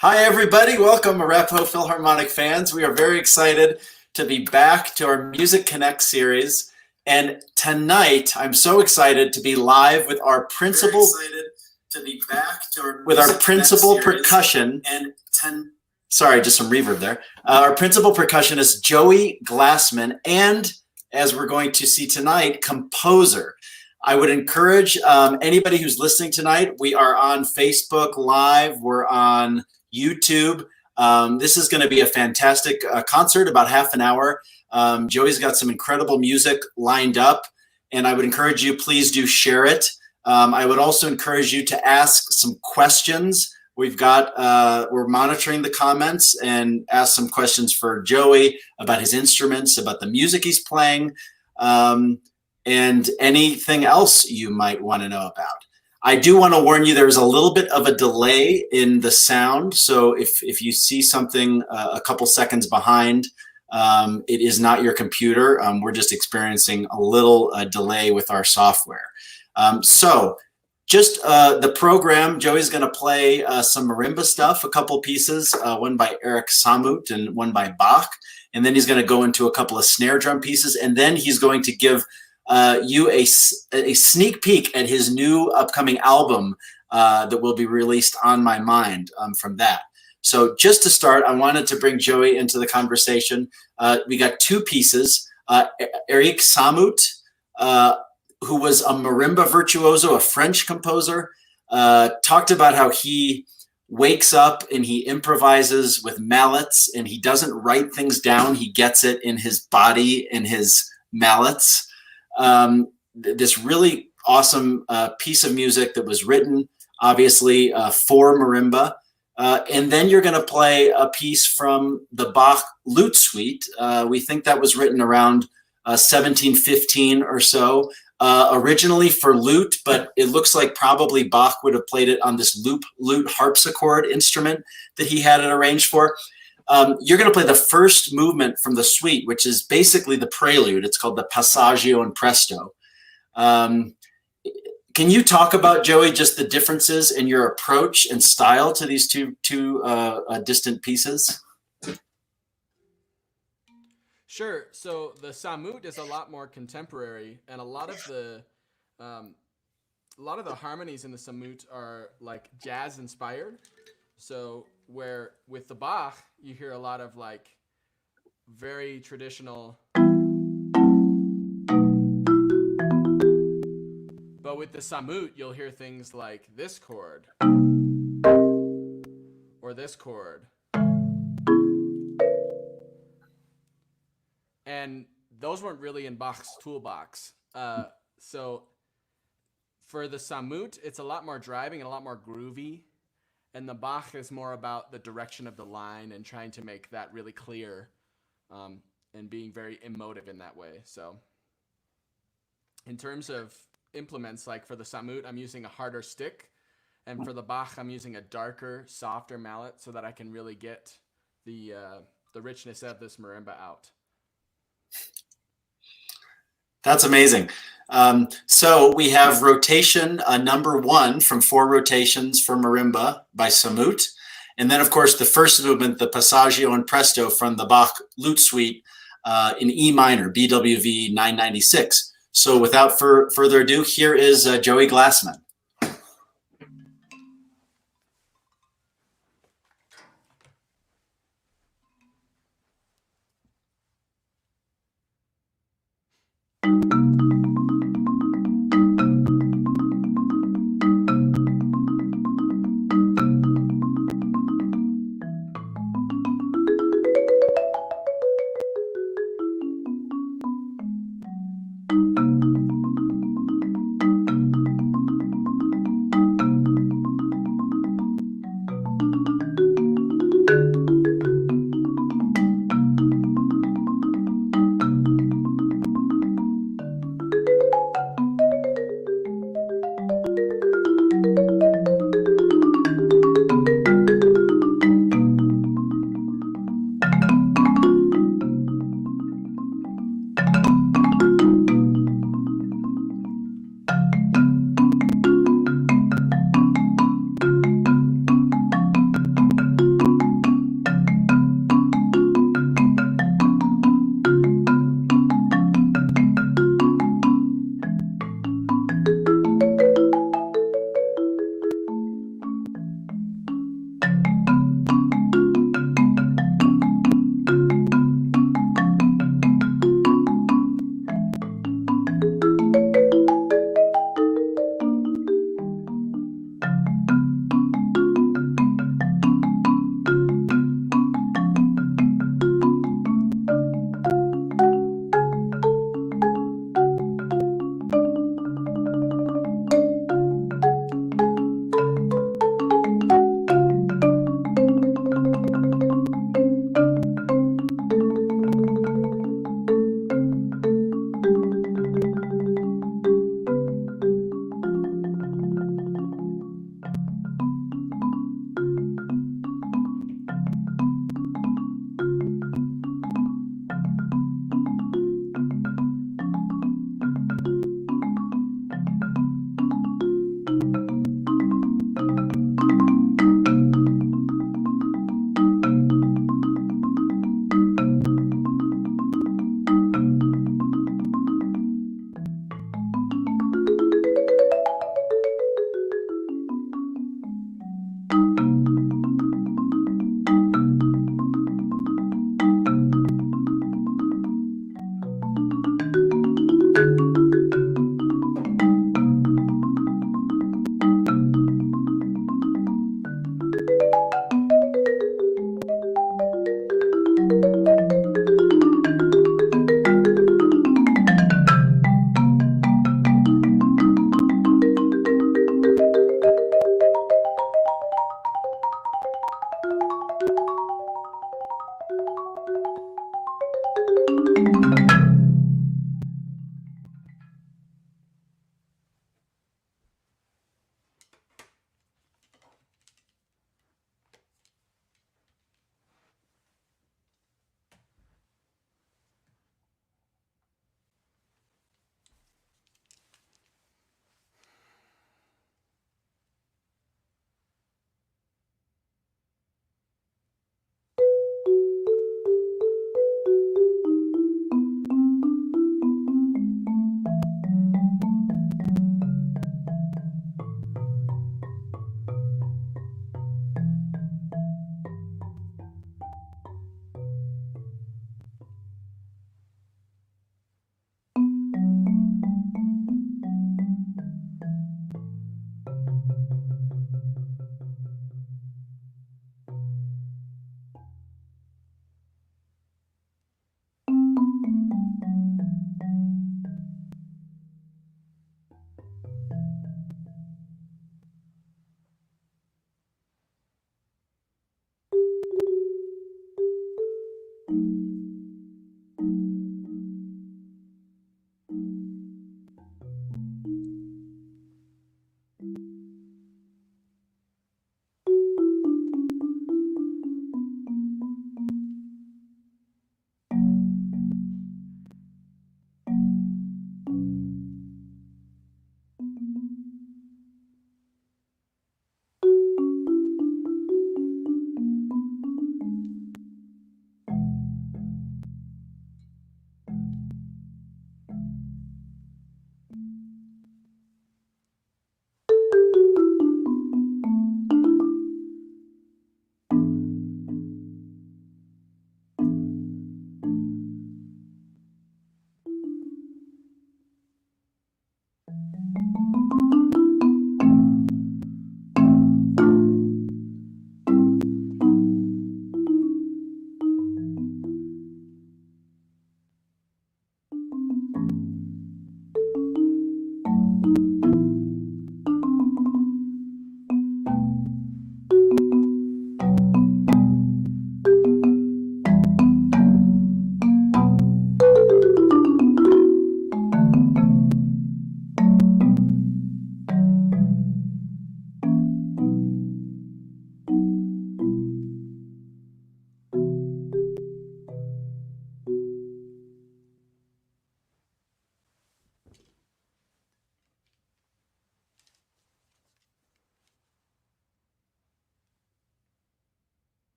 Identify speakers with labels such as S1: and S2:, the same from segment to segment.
S1: Hi, everybody. Welcome, Arapahoe Philharmonic fans. We are very excited to be back to our MusicConnects series. And tonight, I'm so excited to be live with our principal, percussion. Sorry, just some reverb there. Our principal percussionist, Joey Glassman, and as we're going to see tonight, composer. I would encourage anybody who's listening tonight, we are on Facebook Live, we're on YouTube. This is going to be a fantastic concert, about half an hour. Joey's got some incredible music lined up, and I would encourage you, please do share it. I would also encourage you to ask some questions. We're monitoring the comments and ask some questions for Joey about his instruments, about the music he's playing, and anything else you might want to know about. I do want to warn you, there's a little bit of a delay in the sound. So if you see something a couple seconds behind, it is not your computer. We're just experiencing a little delay with our software. So just the program, Joey's going to play some marimba stuff, a couple pieces, one by Eric Samut and one by Bach. And then he's going to go into a couple of snare drum pieces. And then he's going to give you a sneak peek at his new upcoming album that will be released on my mind from that. So just to start, I wanted to bring Joey into the conversation. We got two pieces. Eric Samut, who was a marimba virtuoso, a French composer, talked about how he wakes up and he improvises with mallets, and he doesn't write things down. He gets it in his body, in his mallets. This really awesome piece of music that was written, obviously, for marimba. And then you're going to play a piece from the Bach Lute Suite. We think that was written around 1715 or so, originally for lute, but it looks like probably Bach would have played it on this lute harpsichord instrument that he had it arranged for. You're going to play the first movement from the suite, which is basically the prelude. It's called the Passaggio and Presto. Can you talk about, Joey, just the differences in your approach and style to these two distant pieces?
S2: Sure. So the Samut is a lot more contemporary, and a lot of the harmonies in the Samut are like jazz inspired. So where with the Bach, you hear a lot of like very traditional, but with the Samut, you'll hear things like this chord or this chord. And those weren't really in Bach's toolbox. So for the Samut, it's a lot more driving and a lot more groovy. And the Bach is more about the direction of the line and trying to make that really clear, and being very emotive in that way. So in terms of implements, like for the Samut, I'm using a harder stick. And for the Bach, I'm using a darker, softer mallet so that I can really get the richness of this marimba out.
S1: That's amazing. So we have rotation number 1 from 4 rotations for marimba by Samut. And then, of course, the first movement, the Passaggio and Presto from the Bach Lute Suite in E minor, BWV 996. So without further ado, here is Joey Glassman.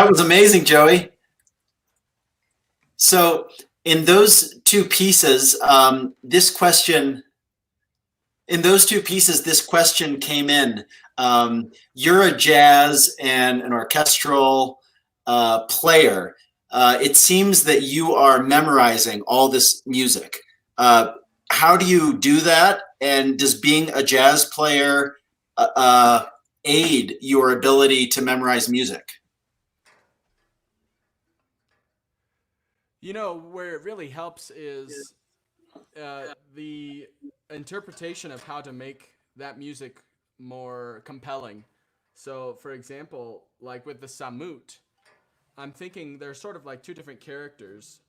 S1: That was amazing, Joey. So in those two pieces, this question came in. You're a jazz and an orchestral player. It seems that you are memorizing all this music. How do you do that? And does being a jazz player aid your ability to memorize music?
S2: You know, where it really helps is the interpretation of how to make that music more compelling. So, for example, like with the samut, I'm thinking they're sort of like two different characters,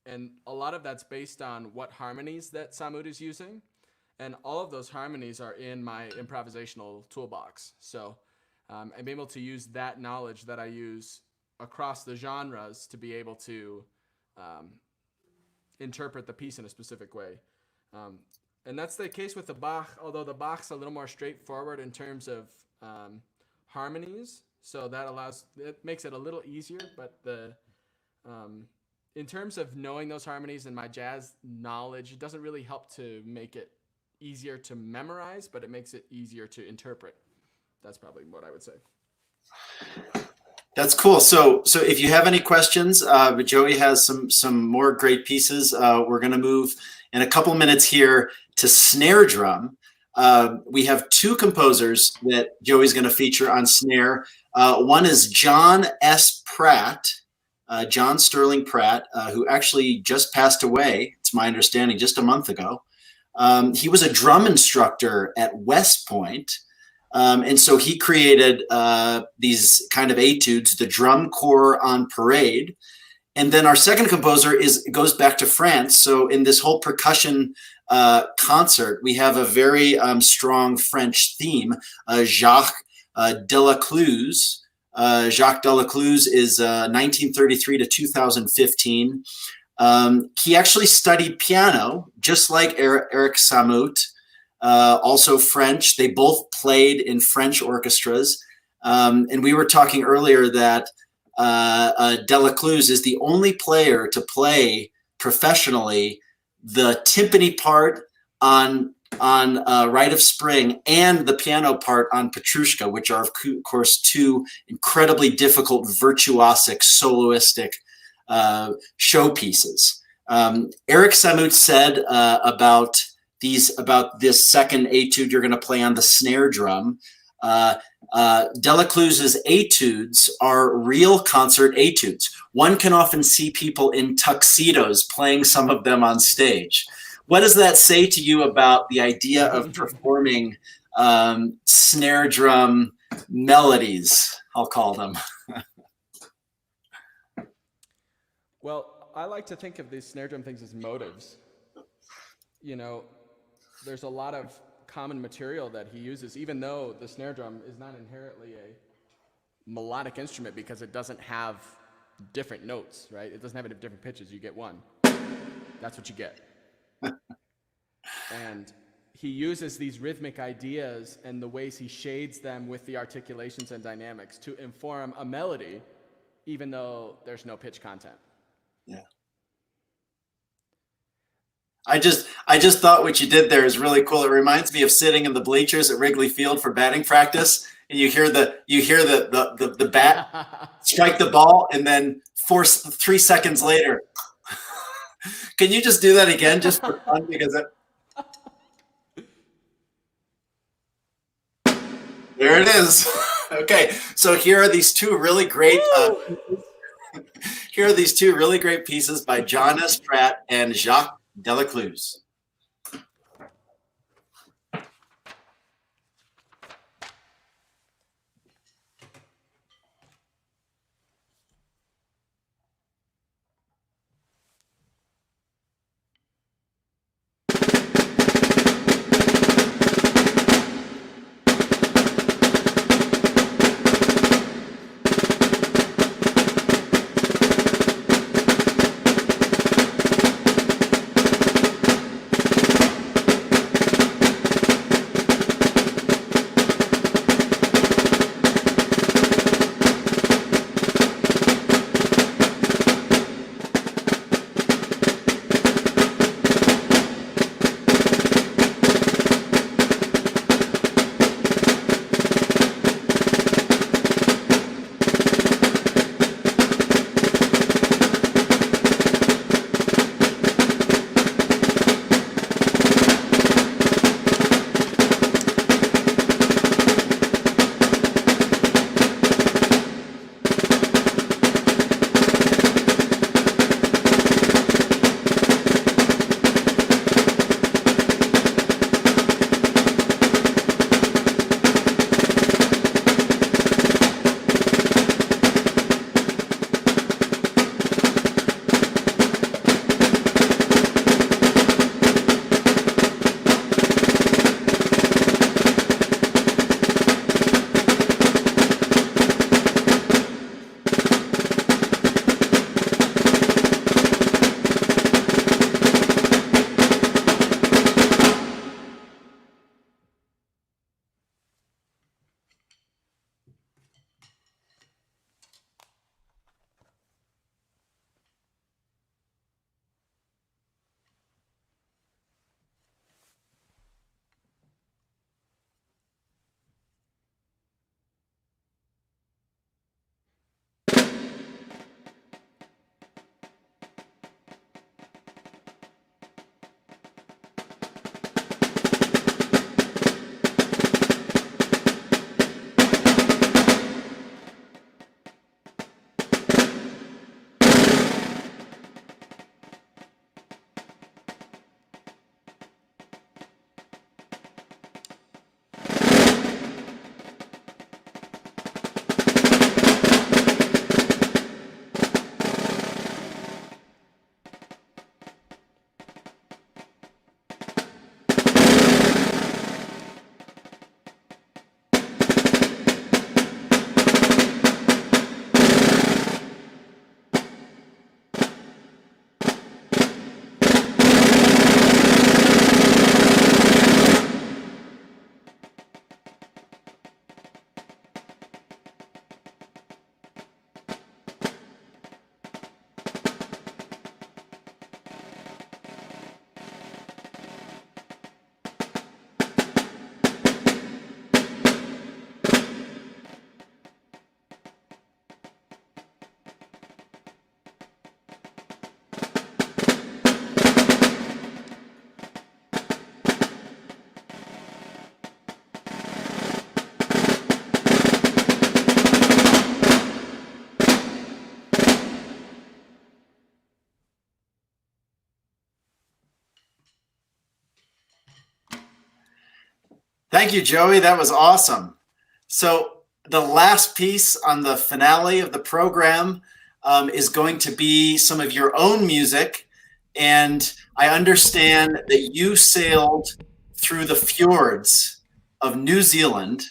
S2: and a lot of that's based on what harmonies that samut is using, and all of those harmonies are in my improvisational toolbox. So I'm able to use that knowledge that I use across the genres to be able to interpret the piece in a specific way. And that's the case with the Bach, although the Bach's a little more straightforward in terms of harmonies. So it makes it a little easier, but in terms of knowing those harmonies and my jazz knowledge, it doesn't really help to make it easier to memorize, but it makes it easier to interpret. That's probably what I would say.
S1: That's cool. So if you have any questions, Joey has some more great pieces. We're going to move in a couple minutes here to snare drum. We have two composers that Joey's going to feature on snare. One is John S. Pratt, John Sterling Pratt, who actually just passed away, it's my understanding, just a month ago. He was a drum instructor at West Point. And so he created these kind of etudes, the Drum Corps on Parade. And then our second composer goes back to France. So in this whole percussion concert, we have a very strong French theme. Jacques Delacluse. Jacques Delacluse is 1933 to 2015. He actually studied piano, just like Eric Samut. Also French. They both played in French orchestras. And we were talking earlier that Delacluse is the only player to play professionally the timpani part on Rite of Spring and the piano part on Petrushka, which are, of course, two incredibly difficult, virtuosic, soloistic showpieces. Eric Samut said about this second etude you're going to play on the snare drum. Delacluse's etudes are real concert etudes. One can often see people in tuxedos playing some of them on stage. What does that say to you about the idea of performing snare drum melodies, I'll call them?
S2: Well, I like to think of these snare drum things as motives. You know, there's a lot of common material that he uses, even though the snare drum is not inherently a melodic instrument because it doesn't have different notes, right? It doesn't have any different pitches. You get one. That's what you get. And he uses these rhythmic ideas and the ways he shades them with the articulations and dynamics to inform a melody, even though there's no pitch content.
S1: Yeah. I just thought what you did there is really cool. It reminds me of sitting in the bleachers at Wrigley Field for batting practice, and you hear the bat strike the ball, and then 3 seconds later. Can you just do that again, just for fun? Because there it is. Okay, so here are these two really great. Here are these two really great pieces by John S. Pratt and Jacques Delacluse. Thank you, Joey. That was awesome. So the last piece on the finale of the program is going to be some of your own music. And I understand that you sailed through the fjords of New Zealand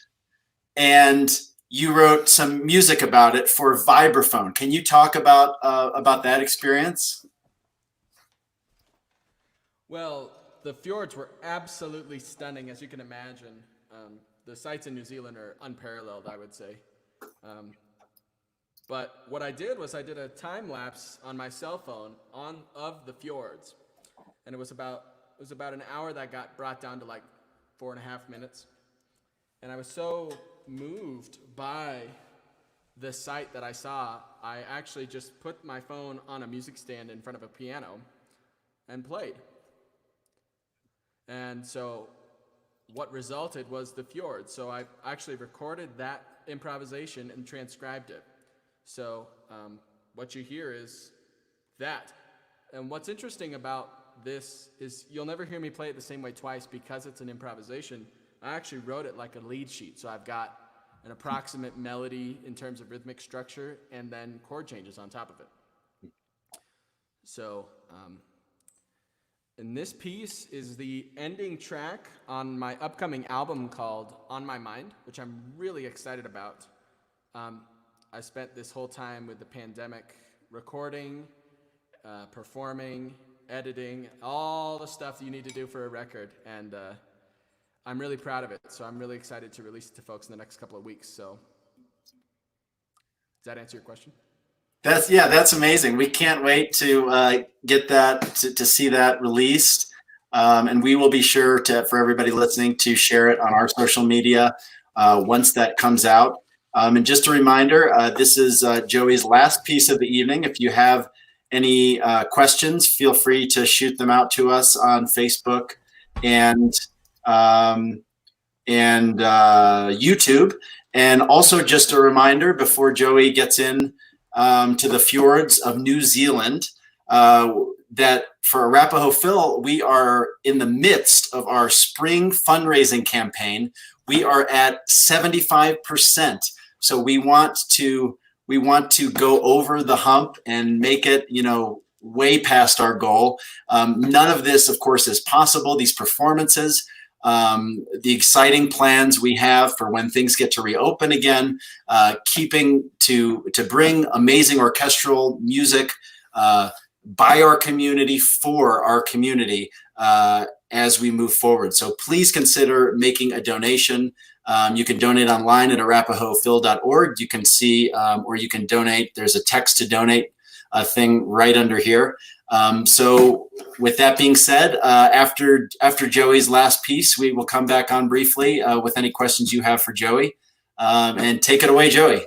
S1: and you wrote some music about it for vibraphone. Can you talk about that experience?
S2: Well, the fjords were absolutely stunning, as you can imagine. The sights in New Zealand are unparalleled, I would say. But what I did was I did a time lapse on my cell phone of the fjords, and it was about an hour that got brought down to like 4.5 minutes, and I was so moved by the sight that I saw, I actually just put my phone on a music stand in front of a piano and played. And so what resulted was the fjord. So I actually recorded that improvisation and transcribed it. So what you hear is that. And what's interesting about this is you'll never hear me play it the same way twice because it's an improvisation. I actually wrote it like a lead sheet. So I've got an approximate melody in terms of rhythmic structure and then chord changes on top of it. So and this piece is the ending track on my upcoming album called On My Mind, which I'm really excited about. I spent this whole time with the pandemic recording, performing, editing, all the stuff you need to do for a record, and I'm really proud of it. So I'm really excited to release it to folks in the next couple of weeks. So does that answer your question?
S1: That's amazing. We can't wait to get that to see that released, and we will be sure for everybody listening to share it on our social media once that comes out. And just a reminder, this is Joey's last piece of the evening. If you have any questions, feel free to shoot them out to us on Facebook and YouTube. And also just a reminder before Joey gets in to the fjords of New Zealand, that for Arapahoe Phil, we are in the midst of our spring fundraising campaign. We are at 75%. So we want to go over the hump and make it, way past our goal. None of this, of course, is possible. These performances, the exciting plans we have for when things get to reopen again, keeping to bring amazing orchestral music by our community for our community as we move forward. So please consider making a donation. You can donate online at arapahoephil.org. You can see, or you can donate. There's a text to donate thing right under here. So with that being said, after Joey's last piece, we will come back on briefly with any questions you have for Joey. And take it away, Joey.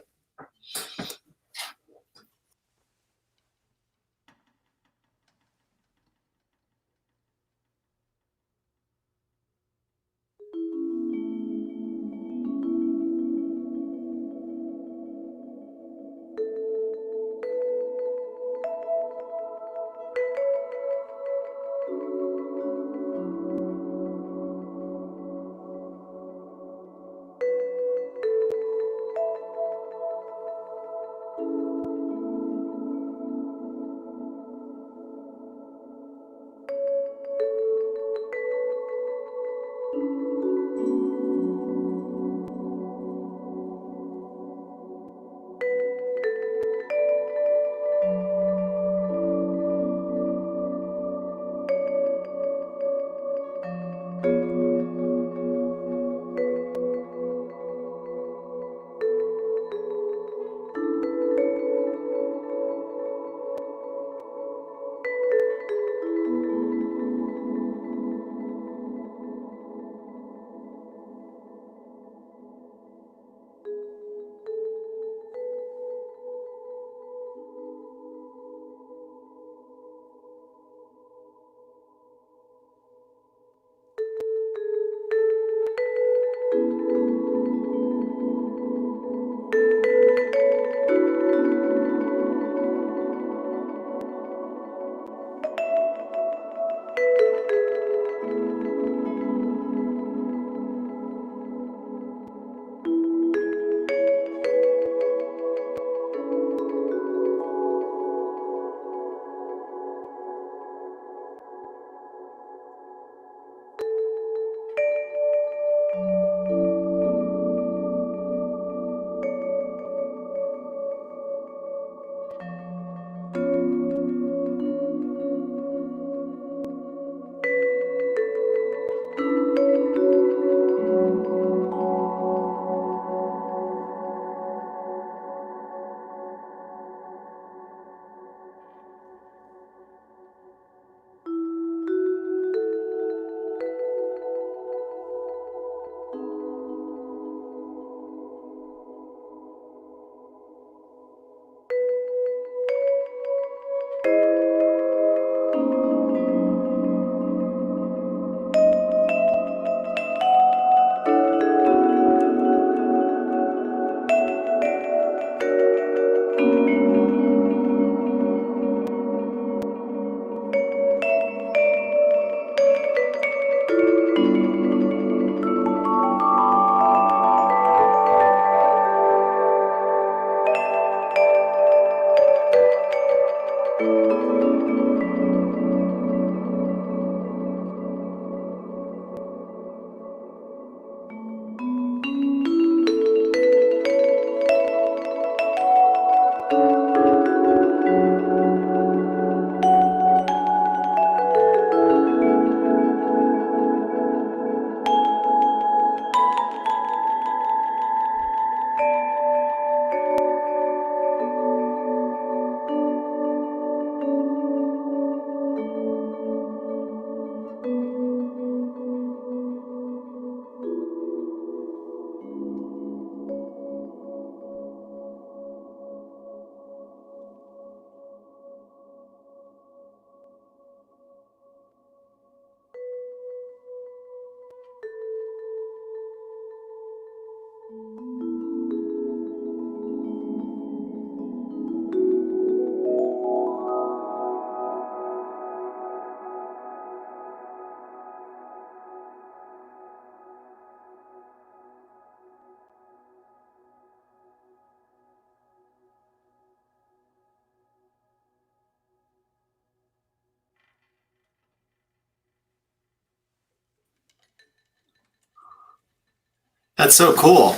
S1: That's so cool.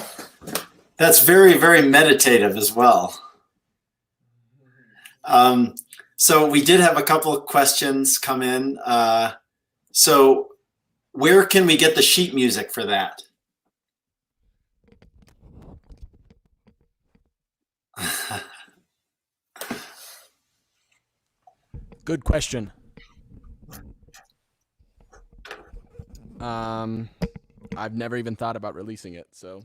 S1: That's very, very meditative as well. So we did have a couple of questions come in. So where can we get the sheet music for that?
S2: Good question. I've never even thought about releasing it, so.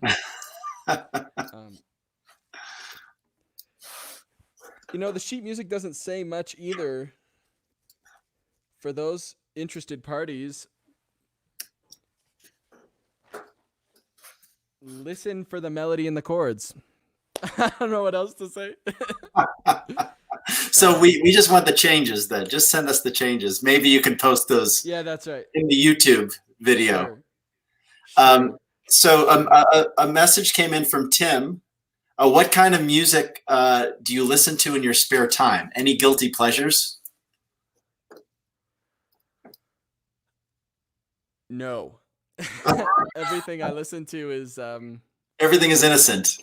S2: You know, the sheet music doesn't say much either. For those interested parties, listen for the melody and the chords. I don't know what else to say.
S1: So we just want the changes then. Just send us the changes. Maybe you can post those.
S2: Yeah, that's right.
S1: In the YouTube video.
S2: Sure.
S1: So a message came in from Tim. What kind of music do you listen to in your spare time? Any guilty pleasures?
S2: No. Everything I listen to is
S1: everything is innocent.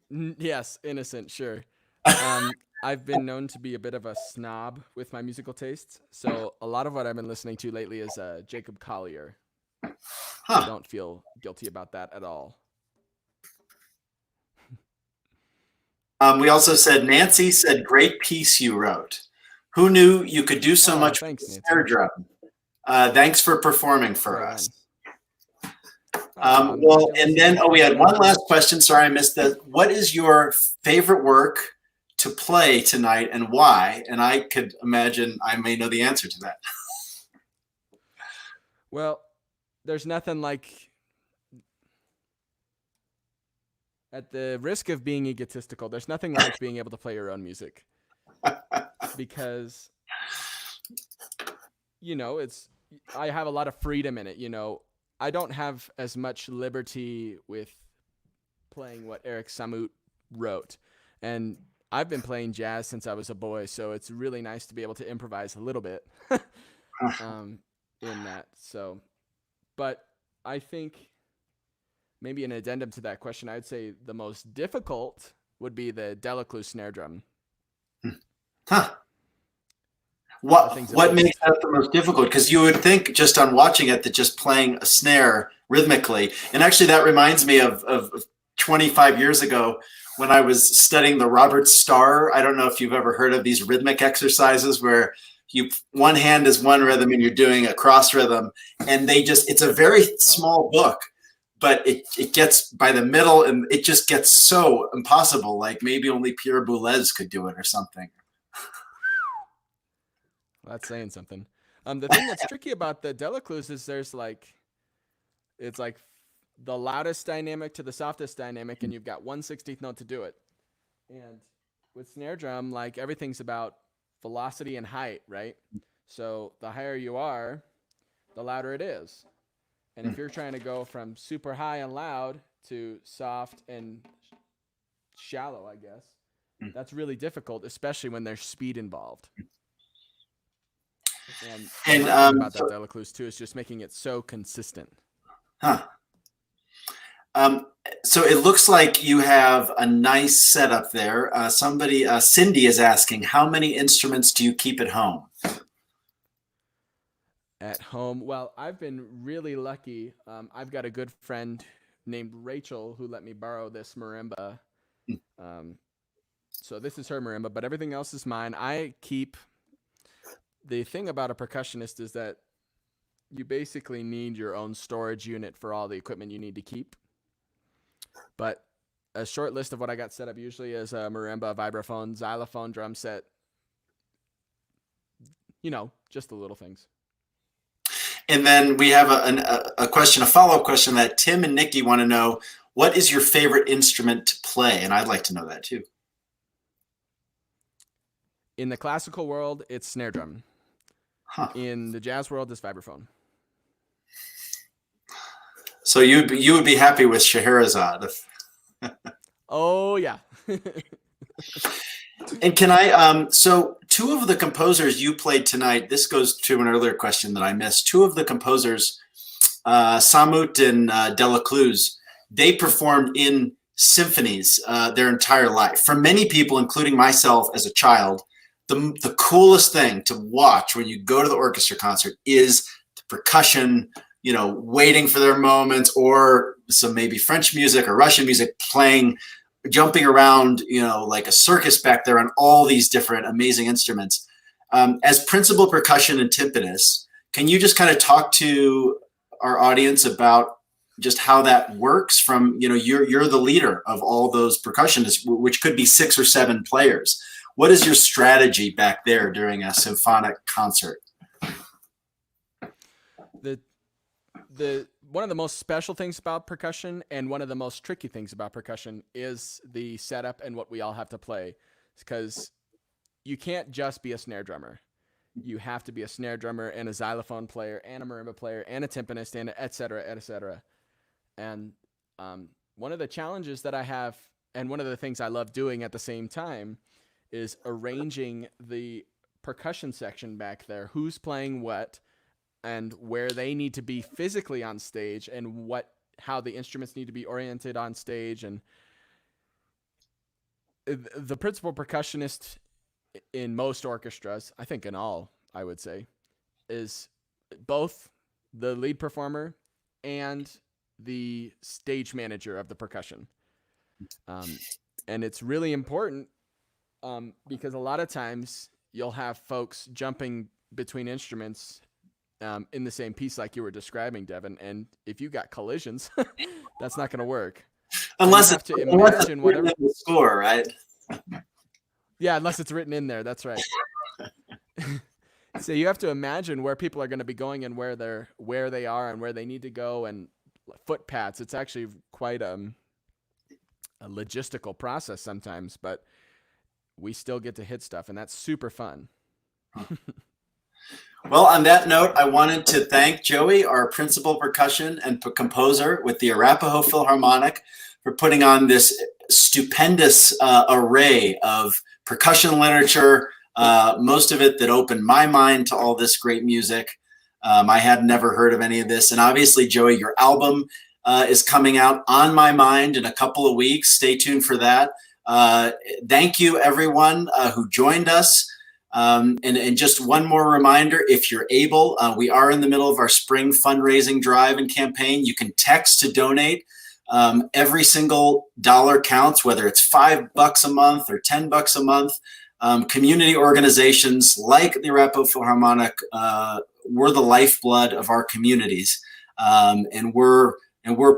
S2: Yes, innocent, sure. I've been known to be a bit of a snob with my musical tastes, so a lot of what I've been listening to lately is Jacob Collier. I don't feel guilty about that at all.
S1: We also said, Nancy said, great piece you wrote. Who knew you could do so much
S2: thanks,
S1: with the snare drum? Thanks for performing for us. Well, and then, we had one last question. Sorry, I missed that. What is your favorite work to play tonight and why? And I could imagine I may know the answer to that.
S2: Well, there's nothing like, at the risk of being egotistical, there's nothing like being able to play your own music. Because, you know, I have a lot of freedom in it, you know. I don't have as much liberty with playing what Eric Samut wrote. And I've been playing jazz since I was a boy, so it's really nice to be able to improvise a little bit in that. So, but I think maybe an addendum to that question, I would say the most difficult would be the Delacluse snare drum.
S1: What makes that the most difficult? Because you would think just on watching it that just playing a snare rhythmically, and actually that reminds me of 25 years ago when I was studying the Robert Starr. I don't know if you've ever heard of these rhythmic exercises where one hand is one rhythm and you're doing a cross rhythm, and it's a very small book, but it gets by the middle and it just gets so impossible. Like maybe only Pierre Boulez could do it or something.
S2: That's saying something. The thing that's tricky about the Delacluse is it's like the loudest dynamic to the softest dynamic, and you've got 1/16th note to do it. And with snare drum, like everything's about velocity and height, right? So the higher you are, the louder it is. And if you're trying to go from super high and loud to soft and shallow, I guess, that's really difficult, especially when there's speed involved. And about that Delacluse too is just making it so consistent.
S1: So it looks like you have a nice setup there. Cindy is asking, how many instruments do you keep at home?
S2: At home, well, I've been really lucky. I've got a good friend named Rachel who let me borrow this marimba. So this is her marimba, but everything else is mine. The thing about a percussionist is that you basically need your own storage unit for all the equipment you need to keep. But a short list of what I got set up usually is a marimba, vibraphone, xylophone, drum set. You know, just the little things.
S1: And then we have a question, a follow-up question that Tim and Nikki want to know. What is your favorite instrument to play? And I'd like to know that too.
S2: In the classical world, it's snare drum. In the jazz world, it's vibraphone. So
S1: you would be happy with Scheherazade.
S2: Oh yeah.
S1: And can I so two of the composers you played tonight, this goes to an earlier question that I missed. Two of the composers Samut and Delacluse, they performed in symphonies their entire life. For many people, including myself as a child, the coolest thing to watch when you go to the orchestra concert is the percussion, you know, waiting for their moments, or some maybe French music or Russian music playing, jumping around, you know, like a circus back there on all these different amazing instruments. As principal percussion and timpanist, can you just kind of talk to our audience about just how that works from, you know, you're the leader of all those percussionists, which could be 6 or 7 players. What is your strategy back there during a symphonic concert?
S2: The one of the most special things about percussion and one of the most tricky things about percussion is the setup and what we all have to play, because you can't just be a snare drummer. You have to be a snare drummer and a xylophone player and a marimba player and a timpanist and et cetera, et cetera. And one of the challenges that I have, and one of the things I love doing at the same time, is arranging the percussion section back there, who's playing what, and where they need to be physically on stage, and how the instruments need to be oriented on stage. And the principal percussionist in most orchestras, I think in all, I would say, is both the lead performer and the stage manager of the percussion. And it's really important because a lot of times you'll have folks jumping between instruments in the same piece like you were describing, Devin. And if you got collisions, that's not going to work.
S1: Unless
S2: it's whatever
S1: the score, right?
S2: Yeah, unless it's written in there. That's right. So you have to imagine where people are going to be going and where they are and where they need to go, and foot pats. It's actually quite a logistical process sometimes, but we still get to hit stuff, and that's super fun.
S1: Well, on that note, I wanted to thank Joey, our principal percussion and composer with the Arapahoe Philharmonic, for putting on this stupendous array of percussion literature, most of it that opened my mind to all this great music. I had never heard of any of this. And obviously, Joey, your album is coming out On My Mind in a couple of weeks. Stay tuned for that. Thank you, everyone who joined us. And just one more reminder, if you're able, we are in the middle of our spring fundraising drive and campaign. You can text to donate. Every single dollar counts, whether it's $5 a month or $10 a month. Community organizations like the Arapahoe Philharmonic, we're the lifeblood of our communities, and we're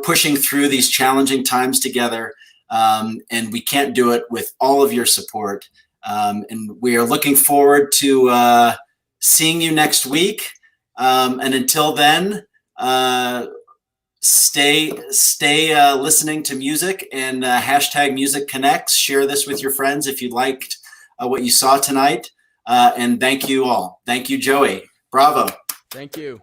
S1: pushing through these challenging times together. And we can't do it with all of your support. And we are looking forward to seeing you next week. And until then, stay listening to music, and hashtag MusicConnects. Share this with your friends if you liked what you saw tonight. And thank you all. Thank you, Joey. Bravo.
S2: Thank you.